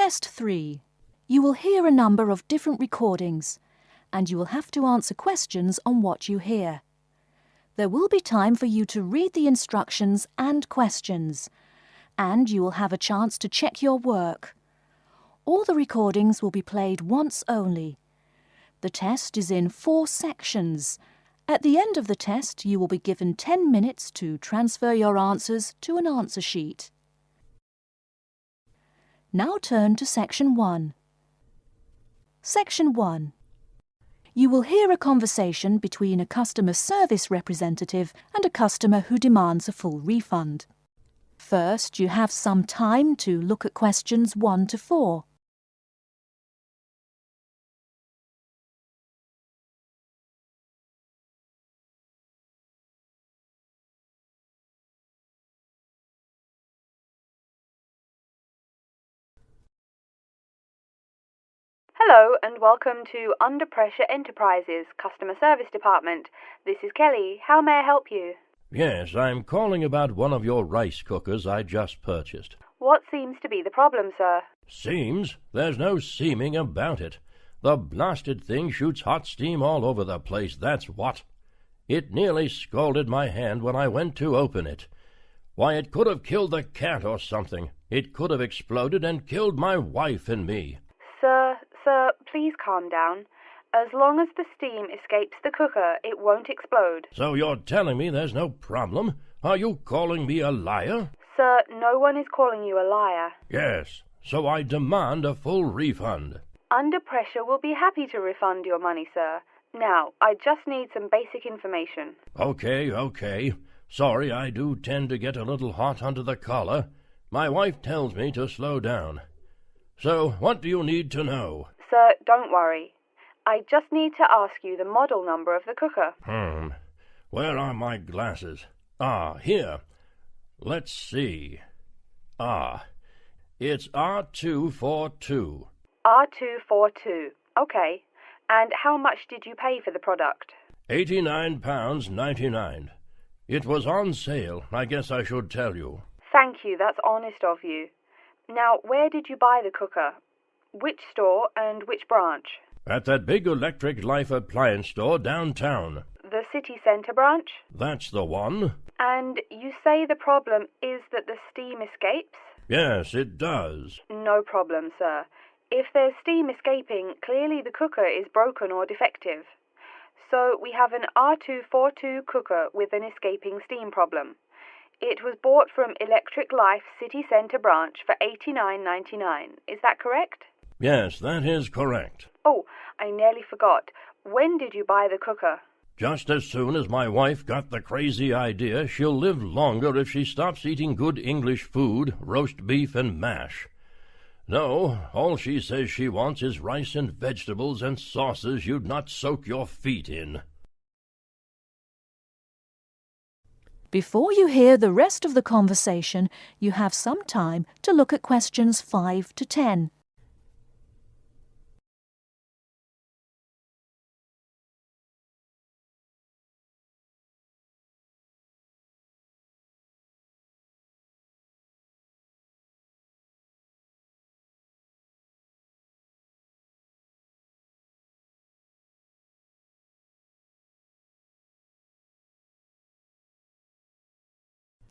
Test 3. You will hear a number of different recordings, and you will have to answer questions on what you hear. There will be time for you to read the instructions and questions, and you will have a chance to check your work. All the recordings will be played once only. The test is in 4 sections. At the end of the test, you will be given 10 minutes to transfer your answers to an answer sheet. Now turn to Section 1. Section 1. You will hear a conversation between a customer service representative and a customer who demands a full refund. First, you have some time to look at questions 1 to 4. Hello and welcome to Under Pressure Enterprises Customer Service Department. This is Kelly. How may I help you? Yes, I'm calling about one of your rice cookers I just purchased. What seems to be the problem, sir? Seems? There's no seeming about it. The blasted thing shoots hot steam all over the place, that's what. It nearly scalded my hand when I went to open it. Why, it could have killed the cat or something. It could have exploded and killed my wife and me. Sir, please calm down. As long as the steam escapes the cooker, it won't explode. So you're telling me there's no problem? Are you calling me a liar? Sir, no one is calling you a liar. Yes, so I demand a full refund. Under Pressure will be happy to refund your money, sir. Now, I just need some basic information. Okay. Sorry, I do tend to get a little hot under the collar. My wife tells me to slow down. So, what do you need to know? Sir, don't worry. I just need to ask you the model number of the cooker. Where are my glasses? Here. Let's see. It's R242. R242. Okay. And how much did you pay for the product? £89.99. It was on sale, I guess I should tell you. Thank you, that's honest of you. Now, where did you buy the cooker? Which store and which branch? At that big Electric Life appliance store downtown. The city centre branch? That's the one. And you say the problem is that the steam escapes? Yes, it does. No problem, sir. If there's steam escaping, clearly the cooker is broken or defective. So we have an R242 cooker with an escaping steam problem. It was bought from Electric Life City Centre branch for $89.99. Is that correct? Yes, that is correct. Oh, I nearly forgot. When did you buy the cooker? Just as soon as my wife got the crazy idea she'll live longer if she stops eating good English food, roast beef and mash. No, all she says she wants is rice and vegetables and sauces you'd not soak your feet in. Before you hear the rest of the conversation, you have some time to look at questions 5 to 10.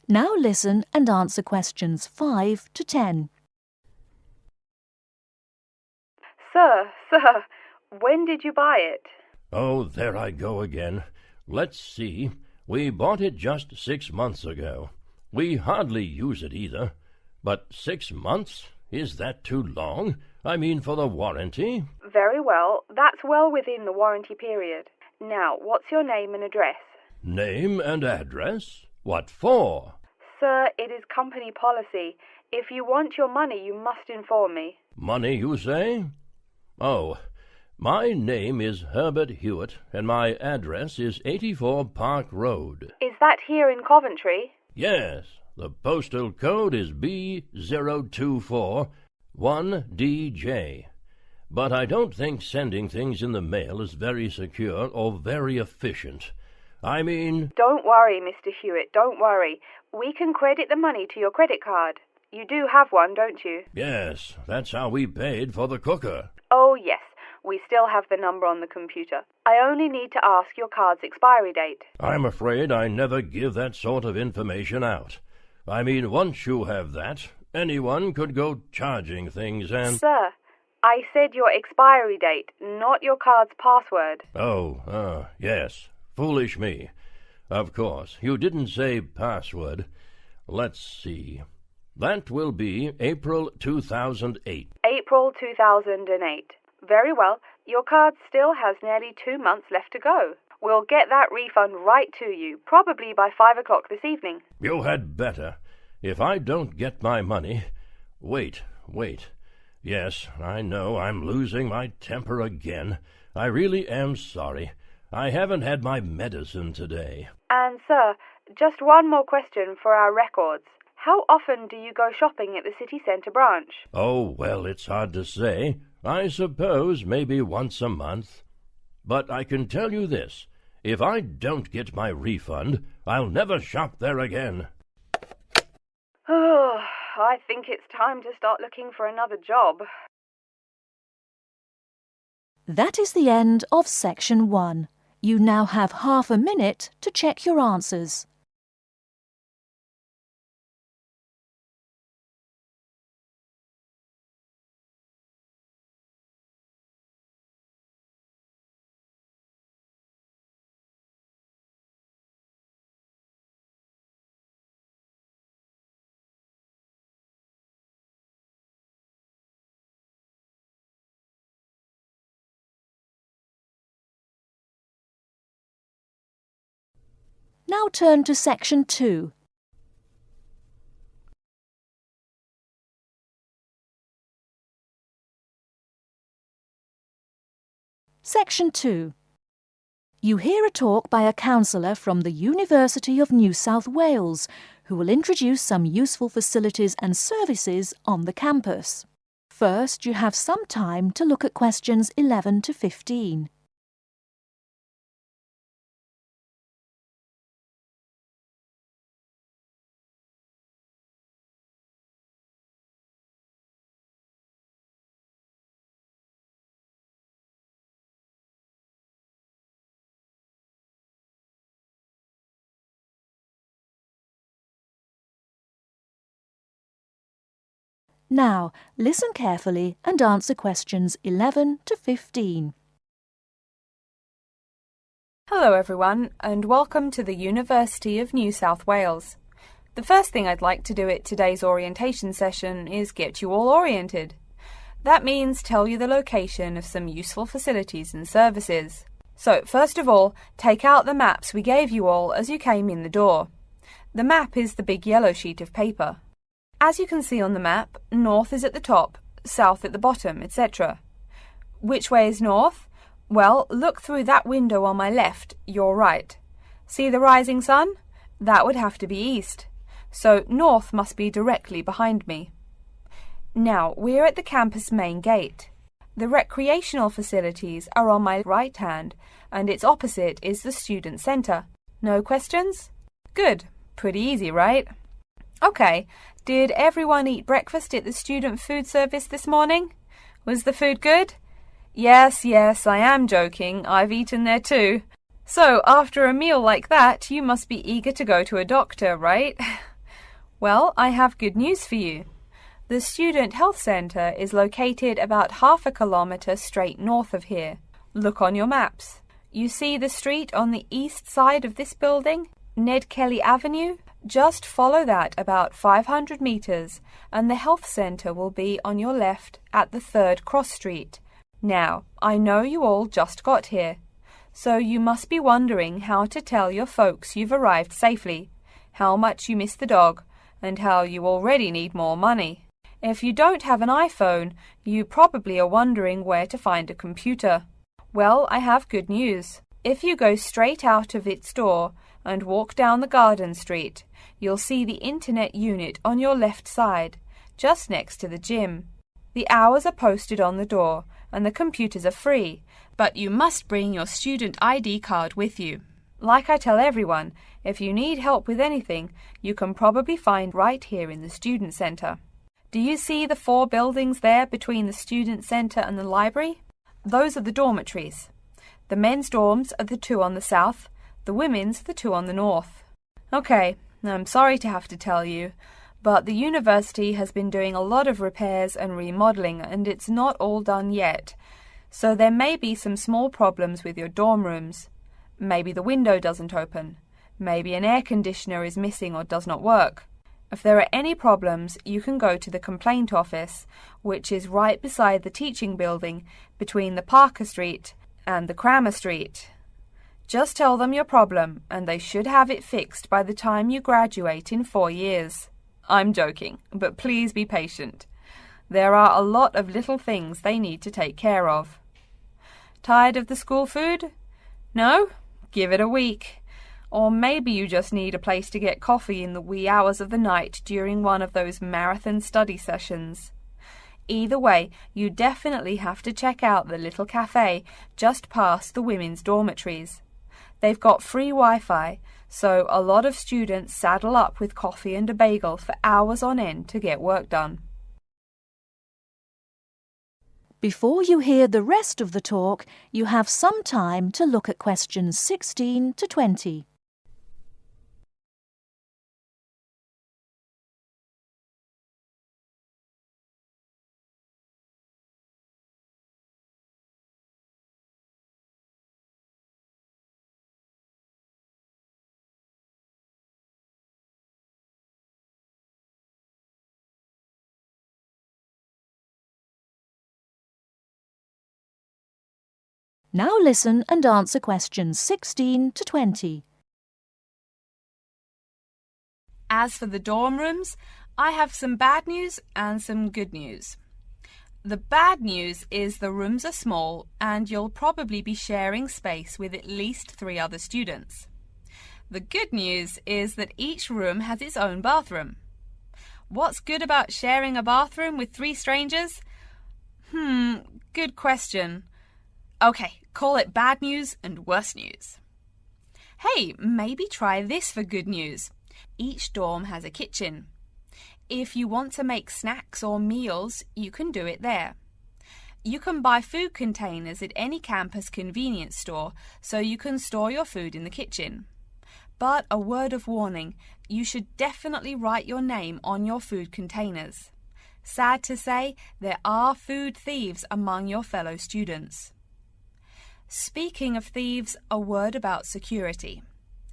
Now listen and answer questions 5 to 10. Sir, when did you buy it? Oh, there I go again. Let's see. We bought it just 6 months ago. We hardly use it either. But 6 months? Is that too long? I mean, for the warranty? Very well. That's well within the warranty period. Now, what's your name and address? Name and address? What for? Sir, it is company policy. If you want your money, you must inform me. Money, you say? Oh, my name is Herbert Hewitt, and my address is 84 Park Road. Is that here in Coventry? Yes, the postal code is B0241DJ. But I don't think sending things in the mail is very secure or very efficient. I mean... Don't worry, Mr. Hewitt, don't worry. We can credit the money to your credit card. You do have one, don't you? Yes, that's how we paid for the cooker. Oh, yes. We still have the number on the computer. I only need to ask your card's expiry date. I'm afraid I never give that sort of information out. I mean, once you have that, anyone could go charging things and... Sir, I said your expiry date, not your card's password. Oh, yes. Foolish me. Of course, you didn't say password. Let's see. That will be April 2008. April 2008. Very well. Your card still has nearly 2 months left to go. We'll get that refund right to you, probably by 5 o'clock this evening. You had better. If I don't get my money... Wait. Yes, I know I'm losing my temper again. I really am sorry. I haven't had my medicine today. And, sir, just one more question for our records. How often do you go shopping at the city centre branch? Oh, well, it's hard to say. I suppose maybe once a month. But I can tell you this. If I don't get my refund, I'll never shop there again. Oh, I think it's time to start looking for another job. That is the end of Section 1. You now have half a minute to check your answers. Now turn to Section 2. Section 2. You hear a talk by a counsellor from the University of New South Wales, who will introduce some useful facilities and services on the campus. First, you have some time to look at questions 11 to 15. Now, listen carefully and answer questions 11 to 15. Hello everyone, and welcome to the University of New South Wales. The first thing I'd like to do at today's orientation session is get you all oriented. That means tell you the location of some useful facilities and services. So, first of all, take out the maps we gave you all as you came in the door. The map is the big yellow sheet of paper. As you can see on the map, north is at the top, south at the bottom, etc. Which way is north? Well, look through that window on my left, your right. See the rising sun? That would have to be east. So north must be directly behind me. Now, we're at the campus main gate. The recreational facilities are on my right hand, and its opposite is the student centre. No questions? Good. Pretty easy, right? Okay. Did everyone eat breakfast at the student food service this morning? Was the food good? Yes, I am joking. I've eaten there too. So, after a meal like that, you must be eager to go to a doctor, right? Well, I have good news for you. The Student Health Centre is located about half a kilometre straight north of here. Look on your maps. You see the street on the east side of this building? Ned Kelly Avenue? Just follow that about 500 metres and the health centre will be on your left at the 3rd cross street. Now, I know you all just got here, so you must be wondering how to tell your folks you've arrived safely, how much you miss the dog, and how you already need more money. If you don't have an iPhone, you probably are wondering where to find a computer. Well, I have good news. If you go straight out of its door and walk down the garden street, you'll see the internet unit on your left side, just next to the gym. The hours are posted on the door and the computers are free, but you must bring your student ID card with you. Like I tell everyone, if you need help with anything, you can probably find right here in the Student Centre. Do you see the 4 buildings there between the Student Centre and the library? Those are the dormitories. The men's dorms are the 2 on the south, the women's the 2 on the north. Okay, I'm sorry to have to tell you, but the university has been doing a lot of repairs and remodelling and it's not all done yet. So there may be some small problems with your dorm rooms. Maybe the window doesn't open. Maybe an air conditioner is missing or does not work. If there are any problems, you can go to the complaint office, which is right beside the teaching building between the Parker Street and the Crammer Street. Just tell them your problem and they should have it fixed by the time you graduate in 4 years. I'm joking, but please be patient. There are a lot of little things they need to take care of. Tired of the school food? No? Give it a week. Or maybe you just need a place to get coffee in the wee hours of the night during one of those marathon study sessions. Either way, you definitely have to check out the little cafe just past the women's dormitories. They've got free Wi-Fi, so a lot of students saddle up with coffee and a bagel for hours on end to get work done. Before you hear the rest of the talk, you have some time to look at questions 16 to 20. Now listen and answer questions 16 to 20. As for the dorm rooms, I have some bad news and some good news. The bad news is the rooms are small and you'll probably be sharing space with at least 3 other students. The good news is that each room has its own bathroom. What's good about sharing a bathroom with 3 strangers? Good question. Okay, call it bad news and worse news. Hey, maybe try this for good news. Each dorm has a kitchen. If you want to make snacks or meals, you can do it there. You can buy food containers at any campus convenience store, so you can store your food in the kitchen. But a word of warning, you should definitely write your name on your food containers. Sad to say, there are food thieves among your fellow students. Speaking of thieves, a word about security.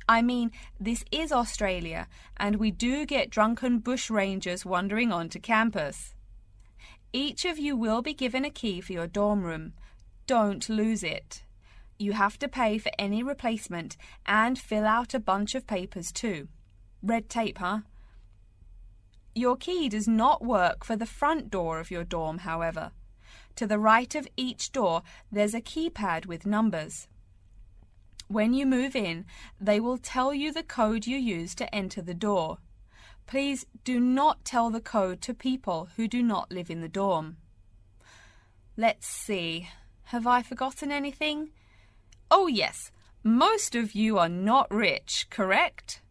I mean, this is Australia, and we do get drunken bushrangers wandering onto campus. Each of you will be given a key for your dorm room. Don't lose it. You have to pay for any replacement and fill out a bunch of papers too. Red tape, huh? Your key does not work for the front door of your dorm, however. To the right of each door, there's a keypad with numbers. When you move in, they will tell you the code you use to enter the door. Please do not tell the code to people who do not live in the dorm. Let's see. Have I forgotten anything? Oh yes, most of you are not rich, correct?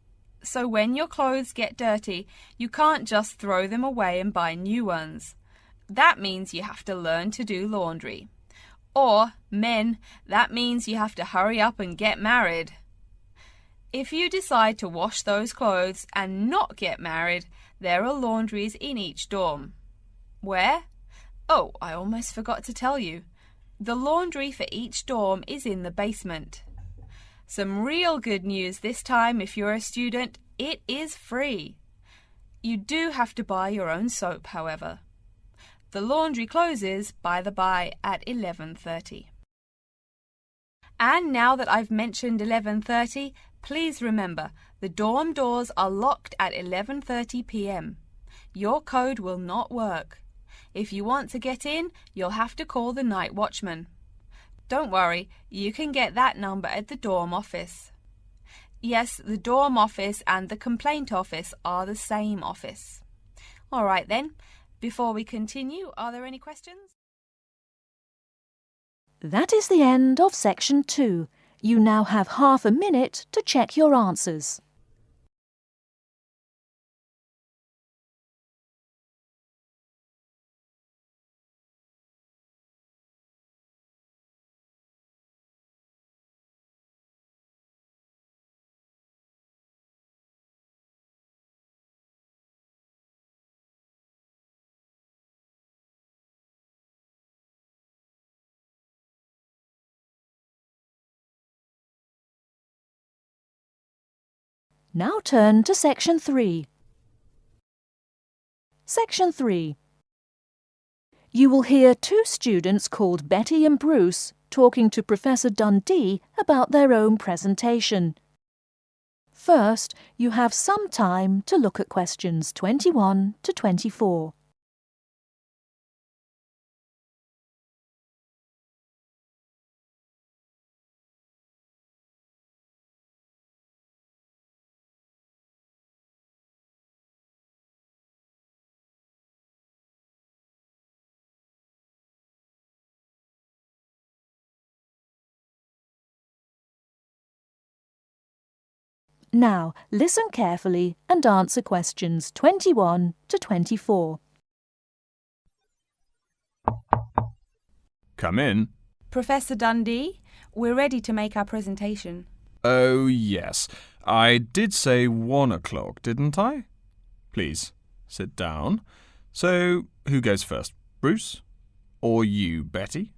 So when your clothes get dirty, you can't just throw them away and buy new ones. That means you have to learn to do laundry. Or, men, that means you have to hurry up and get married. If you decide to wash those clothes and not get married, there are laundries in each dorm. Where? Oh, I almost forgot to tell you. The laundry for each dorm is in the basement. Some real good news this time if you're a student, it is free. You do have to buy your own soap, however. The laundry closes, by the by, at 11:30. And now that I've mentioned 11:30, please remember, the dorm doors are locked at 11:30 p.m. Your code will not work. If you want to get in, you'll have to call the night watchman. Don't worry, you can get that number at the dorm office. Yes, the dorm office and the complaint office are the same office. All right then. Before we continue, are there any questions? That is the end of section 2. You now have half a minute to check your answers. Now turn to Section 3. Section 3. You will hear two students called Betty and Bruce talking to Professor Dundee about their own presentation. First, you have some time to look at questions 21 to 24. Now, listen carefully and answer questions 21 to 24. Come in. Professor Dundee, we're ready to make our presentation. Oh, yes. I did say 1 o'clock, didn't I? Please, sit down. So, who goes first? Bruce? Or you, Betty?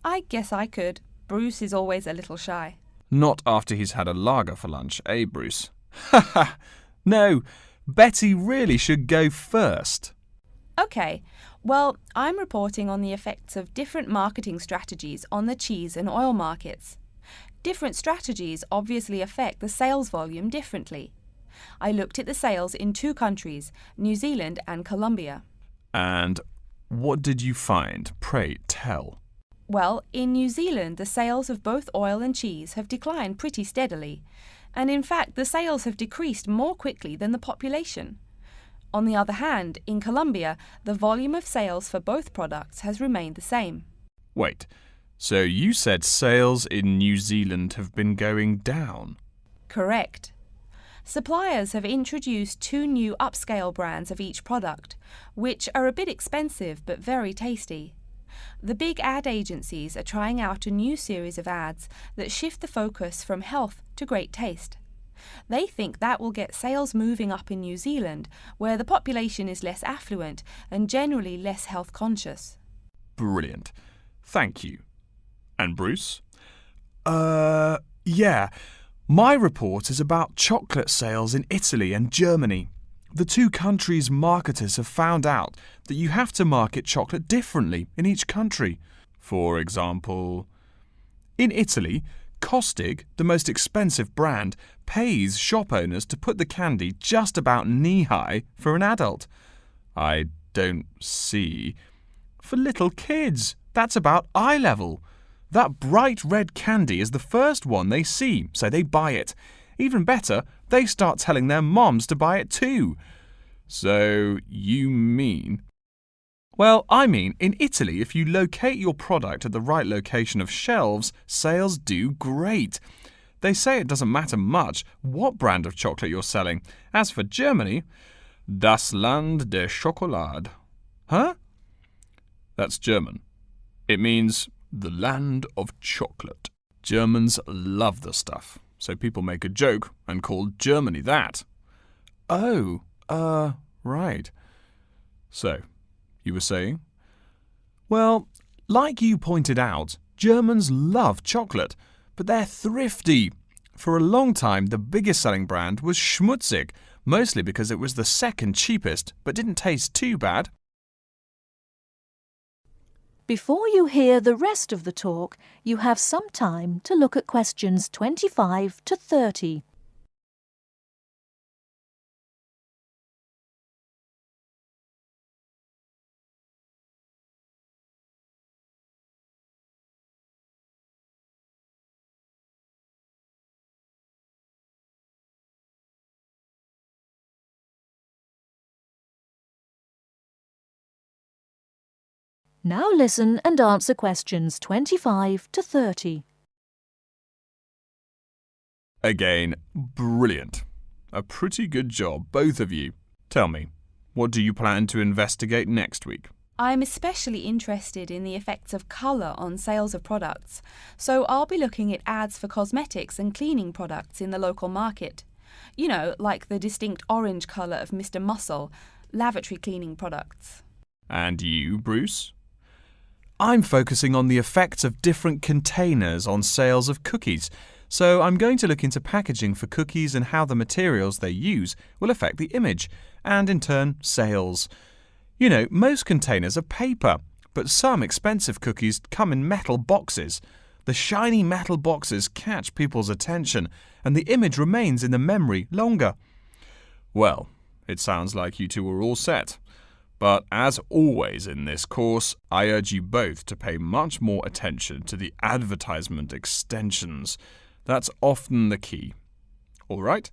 I guess I could. Bruce is always a little shy. Not after he's had a lager for lunch, eh, Bruce? Ha ha! No, Betty really should go first. OK, well, I'm reporting on the effects of different marketing strategies on the cheese and oil markets. Different strategies obviously affect the sales volume differently. I looked at the sales in 2 countries, New Zealand and Colombia. And what did you find? Pray tell. Well, in New Zealand, the sales of both oil and cheese have declined pretty steadily, and in fact, the sales have decreased more quickly than the population. On the other hand, in Colombia, the volume of sales for both products has remained the same. Wait, so you said sales in New Zealand have been going down? Correct. Suppliers have introduced 2 new upscale brands of each product, which are a bit expensive but very tasty. The big ad agencies are trying out a new series of ads that shift the focus from health to great taste. They think that will get sales moving up in New Zealand, where the population is less affluent and generally less health conscious. Brilliant. Thank you. And Bruce? Yeah. My report is about chocolate sales in Italy and Germany. The 2 countries' marketers have found out that you have to market chocolate differently in each country. For example, in Italy, Kostig, the most expensive brand, pays shop owners to put the candy just about knee-high for an adult. I don't see. For little kids, that's about eye level. That bright red candy is the first one they see, so they buy it. Even better, they start telling their moms to buy it too. So, you mean? Well, I mean, in Italy, if you locate your product at the right location of shelves, sales do great. They say it doesn't matter much what brand of chocolate you're selling. As for Germany, das Land der Schokolade. Huh? That's German. It means the land of chocolate. Germans love the stuff, so people make a joke and call Germany that. Oh, right. So, you were saying? Well, like you pointed out, Germans love chocolate, but they're thrifty. For a long time, the biggest selling brand was Schmutzig, mostly because it was the second cheapest, but didn't taste too bad. Before you hear the rest of the talk, you have some time to look at questions 25 to 30. Now listen and answer questions 25 to 30. Again, brilliant. A pretty good job, both of you. Tell me, what do you plan to investigate next week? I'm especially interested in the effects of colour on sales of products, so I'll be looking at ads for cosmetics and cleaning products in the local market. You know, like the distinct orange colour of Mr. Muscle, lavatory cleaning products. And you, Bruce? I'm focusing on the effects of different containers on sales of cookies, so I'm going to look into packaging for cookies and how the materials they use will affect the image, and in turn, sales. You know, most containers are paper, but some expensive cookies come in metal boxes. The shiny metal boxes catch people's attention, and the image remains in the memory longer. Well, it sounds like you two are all set. But as always in this course, I urge you both to pay much more attention to the advertisement extensions. That's often the key. All right?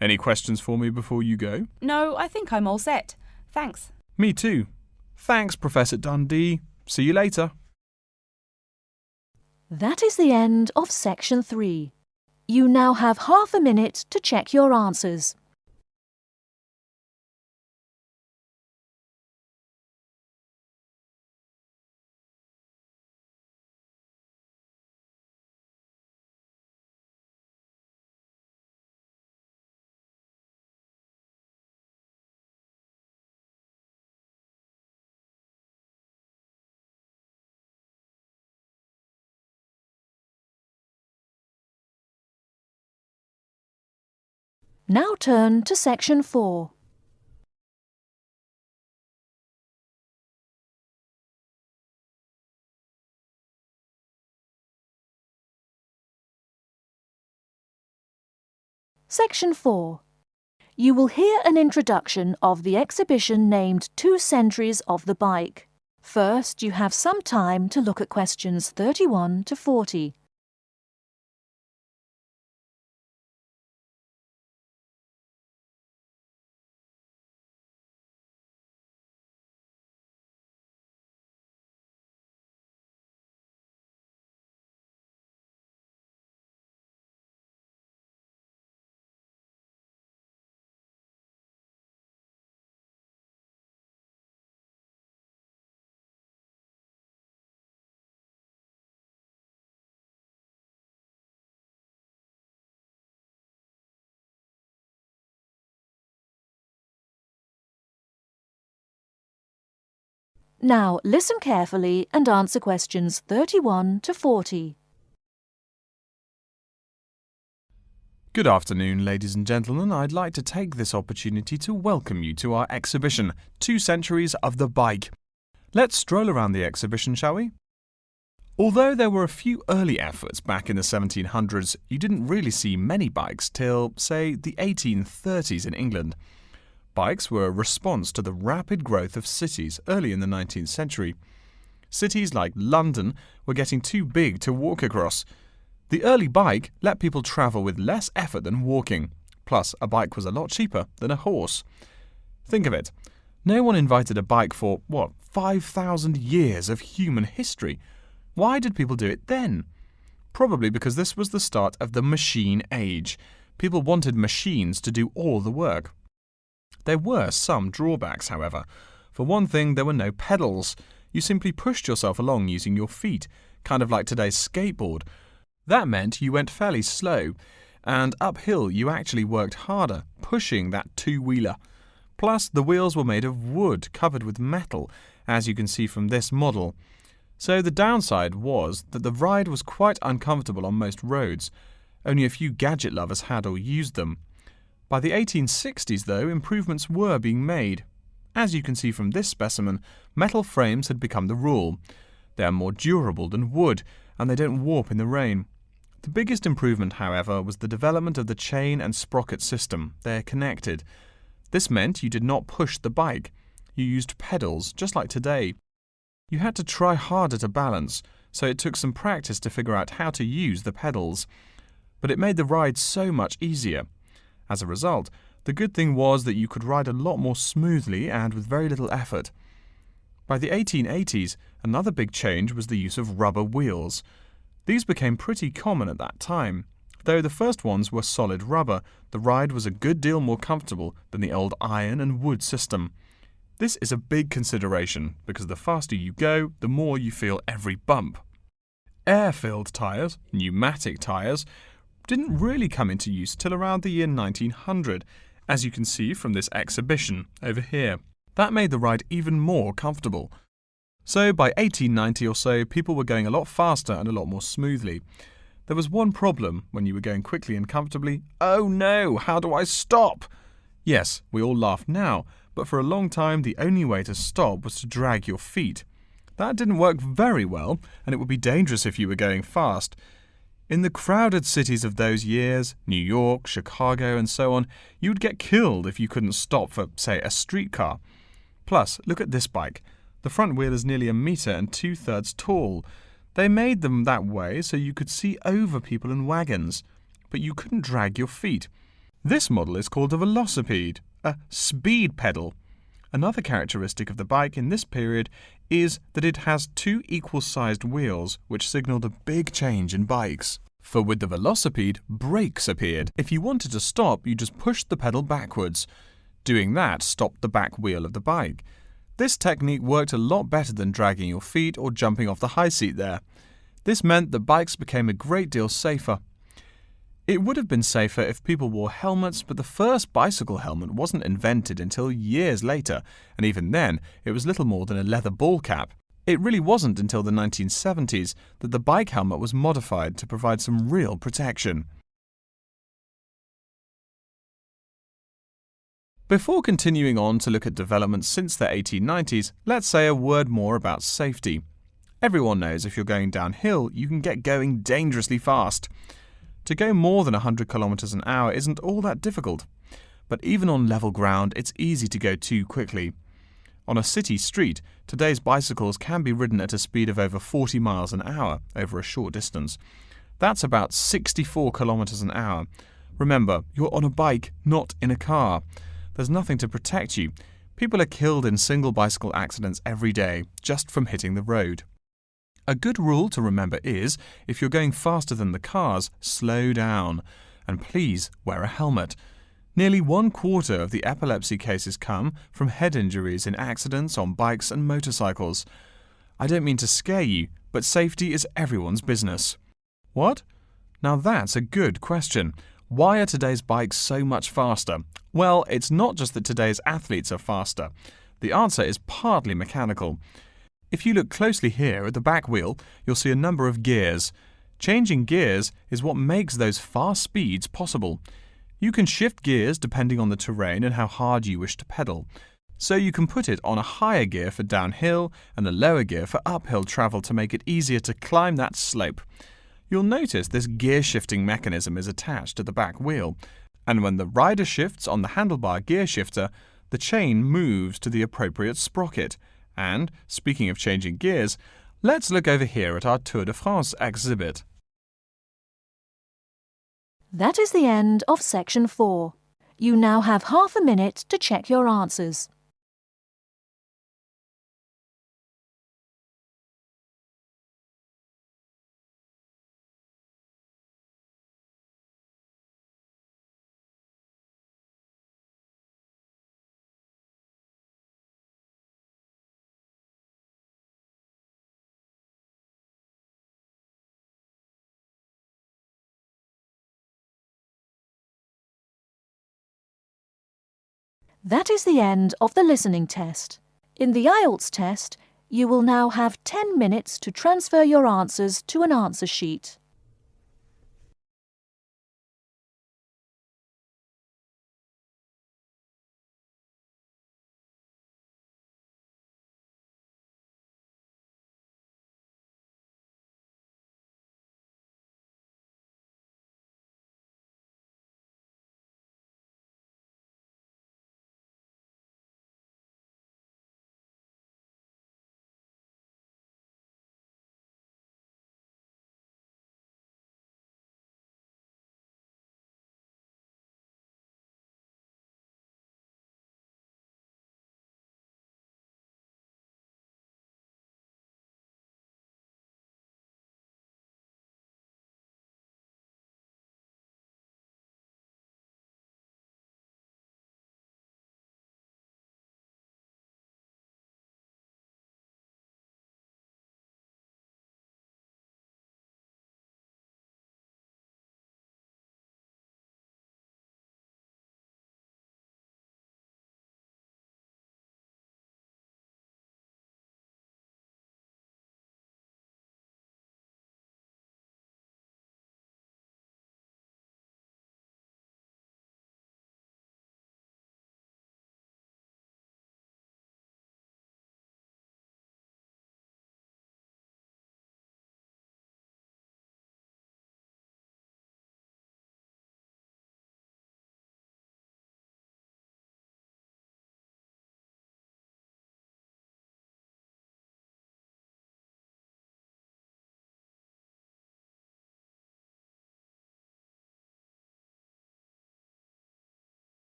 Any questions for me before you go? No, I think I'm all set. Thanks. Me too. Thanks, Professor Dundee. See you later. That is the end of Section 3. You now have half a minute to check your answers. Now turn to Section 4. Section 4. You will hear an introduction of the exhibition named 2 Centuries of the Bike. First, you have some time to look at questions 31 to 40. Now listen carefully and answer questions 31 to 40. Good afternoon, ladies and gentlemen. I'd like to take this opportunity to welcome you to our exhibition, 2 Centuries of the Bike. Let's stroll around the exhibition, shall we? Although there were a few early efforts back in the 1700s, you didn't really see many bikes till, say, the 1830s in England. Bikes were a response to the rapid growth of cities early in the 19th century. Cities like London were getting too big to walk across. The early bike let people travel with less effort than walking. Plus, a bike was a lot cheaper than a horse. Think of it. No one invented a bike for, 5,000 years of human history. Why did people do it then? Probably because this was the start of the machine age. People wanted machines to do all the work. There were some drawbacks, however. For one thing, there were no pedals. You simply pushed yourself along using your feet, kind of like today's skateboard. That meant you went fairly slow, and uphill you actually worked harder, pushing that two-wheeler. Plus, the wheels were made of wood covered with metal, as you can see from this model. So the downside was that the ride was quite uncomfortable on most roads. Only a few gadget lovers had or used them. By the 1860s, though, improvements were being made. As you can see from this specimen, metal frames had become the rule. They are more durable than wood, and they don't warp in the rain. The biggest improvement, however, was the development of the chain and sprocket system. They're connected. This meant you did not push the bike. You used pedals, just like today. You had to try harder to balance, so it took some practice to figure out how to use the pedals. But it made the ride so much easier. As a result, the good thing was that you could ride a lot more smoothly and with very little effort. By the 1880s, another big change was the use of rubber wheels. These became pretty common at that time. Though the first ones were solid rubber, the ride was a good deal more comfortable than the old iron and wood system. This is a big consideration because the faster you go, the more you feel every bump. Air-filled tyres, pneumatic tyres, didn't really come into use till around the year 1900, as you can see from this exhibition over here. That made the ride even more comfortable. So by 1890 or so, people were going a lot faster and a lot more smoothly. There was one problem when you were going quickly and comfortably. Oh no, how do I stop? Yes, we all laugh now, but for a long time the only way to stop was to drag your feet. That didn't work very well, and it would be dangerous if you were going fast. In the crowded cities of those years, New York, Chicago, and so on, you would get killed if you couldn't stop for, say, a streetcar. Plus, look at this bike. The front wheel is nearly 1 meter and 2/3 tall. They made them that way so you could see over people and wagons, but you couldn't drag your feet. This model is called a velocipede, a speed pedal. Another characteristic of the bike in this period is that it has 2 equal-sized wheels, which signalled a big change in bikes. For with the velocipede, brakes appeared. If you wanted to stop, you just pushed the pedal backwards. Doing that stopped the back wheel of the bike. This technique worked a lot better than dragging your feet or jumping off the high seat there. This meant that bikes became a great deal safer. It would have been safer if people wore helmets, but the first bicycle helmet wasn't invented until years later, and even then, it was little more than a leather ball cap. It really wasn't until the 1970s that the bike helmet was modified to provide some real protection. Before continuing on to look at developments since the 1890s, let's say a word more about safety. Everyone knows if you're going downhill, you can get going dangerously fast. To go more than 100 kilometers an hour isn't all that difficult. But even on level ground, it's easy to go too quickly. On a city street, today's bicycles can be ridden at a speed of over 40 miles an hour over a short distance. That's about 64 kilometers an hour. Remember, you're on a bike, not in a car. There's nothing to protect you. People are killed in single bicycle accidents every day, just from hitting the road. A good rule to remember is, if you're going faster than the cars, slow down. And please wear a helmet. Nearly 1/4 of the epilepsy cases come from head injuries in accidents on bikes and motorcycles. I don't mean to scare you, but safety is everyone's business. What? Now that's a good question. Why are today's bikes so much faster? Well, it's not just that today's athletes are faster. The answer is partly mechanical. If you look closely here at the back wheel, you'll see a number of gears. Changing gears is what makes those fast speeds possible. You can shift gears depending on the terrain and how hard you wish to pedal. So you can put it on a higher gear for downhill and a lower gear for uphill travel to make it easier to climb that slope. You'll notice this gear shifting mechanism is attached to the back wheel, and when the rider shifts on the handlebar gear shifter, the chain moves to the appropriate sprocket. And, speaking of changing gears, let's look over here at our Tour de France exhibit. That is the end of section 4. You now have half a minute to check your answers. That is the end of the listening test. In the Ielts test, you will now have 10 minutes to transfer your answers to an answer sheet.